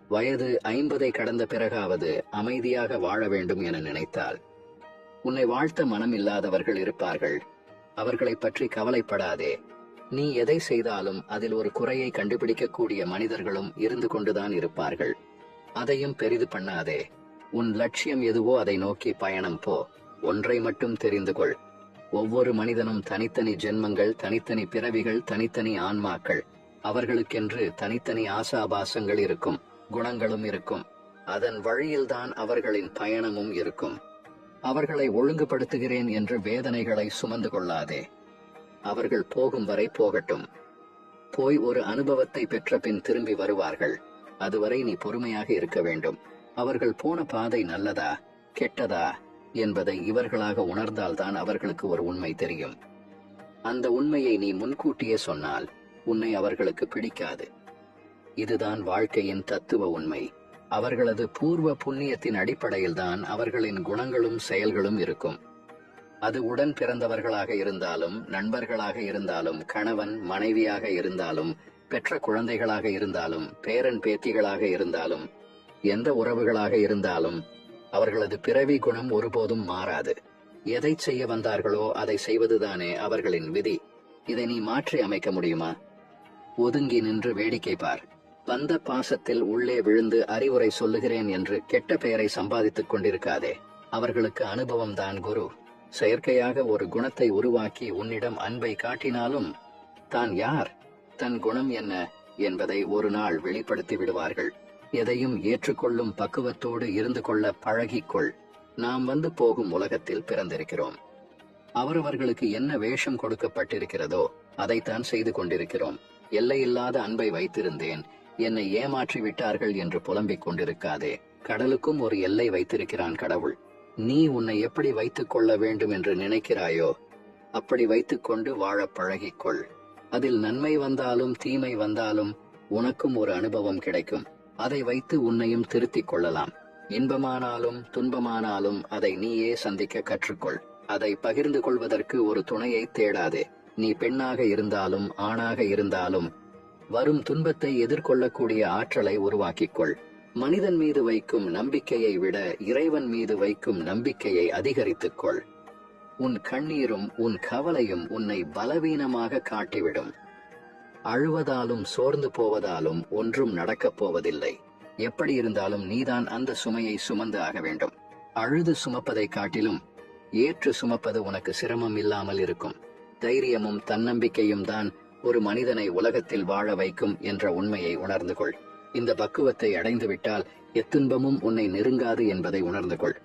வயது 50 கடந்த பிறகாவது அமைதியாக வாழ வேண்டும் என நினைத்தால், உன்னை வாழ்த்த மனம் இல்லாதவர்கள் இருப்பார்கள். அவர்களை பற்றி கவலைப்படாதே. நீ எதை செய்தாலும் அதில் ஒரு குறையை கண்டுபிடிக்கக்கூடிய மனிதர்களும் இருந்து கொண்டுதான் இருப்பார்கள். அதையும் பெரிது பண்ணாதே. உன் லட்சியம் எதுவோ அதை நோக்கி பயணம் போ. ஒன்றை மட்டும் தெரிந்து கொள். ஒவ்வொரு மனிதனும் தனித்தனி ஜென்மங்கள், தனித்தனி பிறவிகள், தனித்தனி ஆன்மாக்கள். அவர்களுக்கென்று தனித்தனி ஆசாபாசங்கள் இருக்கும், குணங்களும் இருக்கும். அதன் வழியில்தான் அவர்களின் பயணமும் இருக்கும். அவர்களை ஒழுங்குபடுத்துகிறேன் என்று வேதனைகளை சுமந்து கொள்ளாதே. அவர்கள் போகும் வரை போகட்டும். போய் ஒரு அனுபவத்தை பெற்ற பின் திரும்பி வருவார்கள். அதுவரை நீ பொறுமையாக இருக்க வேண்டும். அவர்கள் போன பாதை நல்லதா கெட்டதா என்பதை இவர்களாக உணர்ந்தால்தான் அவர்களுக்கு ஒரு உண்மை தெரியும். அந்த உண்மையை நீ முன்கூட்டியே சொன்னால் உன்னை அவர்களுக்கு பிடிக்காது. இதுதான் வாழ்க்கையின் தத்துவ உண்மை. அவர்களது பூர்வ புண்ணியத்தின் அடிப்படையில்தான் அவர்களின் குணங்களும் செயல்களும் இருக்கும். அது உடன் பிறந்தவர்களாக இருந்தாலும், நண்பர்களாக இருந்தாலும், கணவன் மனைவியாக இருந்தாலும், பெற்ற குழந்தைகளாக இருந்தாலும், பேரன் பேத்திகளாக இருந்தாலும், எந்த உறவுகளாக இருந்தாலும், அவர்களது பிறவி குணம் ஒருபோதும் மாறாது. எதை செய்ய வந்தார்களோ அதை செய்வதுதானே அவர்களின் விதி. இதை நீ மாற்றி அமைக்க முடியுமா? ஒதுங்கி நின்று வேடிக்கை பார். வந்த பாசத்தில் உள்ளே விழுந்து அறிவுரை சொல்லுகிறேன் என்று கெட்ட பெயரை சம்பாதித்துக் கொண்டிருக்காதே. அவர்களுக்கு அனுபவம்தான் குரு. செயற்கையாக ஒரு குணத்தை உருவாக்கி உன்னிடம் அன்பை காட்டினாலும் தான் யார், தன் குணம் என்ன என்பதை ஒரு நாள் வெளிப்படுத்தி விடுவார்கள். எதையும் ஏற்றுக்கொள்ளும் பக்குவத்தோடு இருந்து கொள்ள பழகிக்கொள். நாம் வந்து போகும் உலகத்தில் பிறந்திருக்கிறோம். அவரவர்களுக்கு என்ன வேஷம் கொடுக்கப்பட்டிருக்கிறதோ அதைத்தான் செய்து கொண்டிருக்கிறோம். எல்லையில்லாத அன்பை வைத்திருந்தேன், என்னை ஏமாற்றி விட்டார்கள் என்று புலம்பிக் கொண்டிருக்காதே. கடலுக்கும் ஒரு எல்லை வைத்திருக்கிறான் கடவுள். நீ உன்னை எப்படி வைத்துக் கொள்ள வேண்டும் என்று நினைக்கிறாயோ அப்படி வைத்துக்கொண்டு வாழ பழகிக்கொள். அதில் நன்மை வந்தாலும் தீமை வந்தாலும் உனக்கும் ஒரு அனுபவம் கிடைக்கும். அதை வைத்து உன்னையும் திருத்திக் கொள்ளலாம். இன்பமானாலும் துன்பமானாலும் அதை நீயே சந்திக்க கற்றுக்கொள். அதை பகிர்ந்து கொள்வதற்கு ஒரு துணையை தேடாதே. நீ பெண்ணாக இருந்தாலும் ஆணாக இருந்தாலும் வரும் துன்பத்தை எதிர்கொள்ளக்கூடிய ஆற்றலை உருவாக்கிக்கொள். மனிதன் மீது வைக்கும் நம்பிக்கையை விட இறைவன் மீது வைக்கும் நம்பிக்கையை அதிகரித்துக்கொள். உன் கண்ணீரும் உன் கவலையும் உன்னை பலவீனமாக காட்டிவிடும். அழுவதாலும் சோர்ந்து போவதாலும் ஒன்றும் நடக்கப் போவதில்லை. எப்படி இருந்தாலும் நீதான் அந்த சுமையை சுமந்து ஆக வேண்டும். அழுது சுமப்பதை காட்டிலும் ஏற்று சுமப்பது உனக்கு சிரமம் இல்லாமல் இருக்கும். தைரியமும் தன்னம்பிக்கையும் தான் ஒரு மனிதனை உலகத்தில் வாழ வைக்கும் என்ற உண்மையை உணர்ந்து கொள். இந்த பக்குவத்தை அடைந்துவிட்டால் எத்துன்பமும் உன்னை நெருங்காது என்பதை உணர்ந்து கொள்.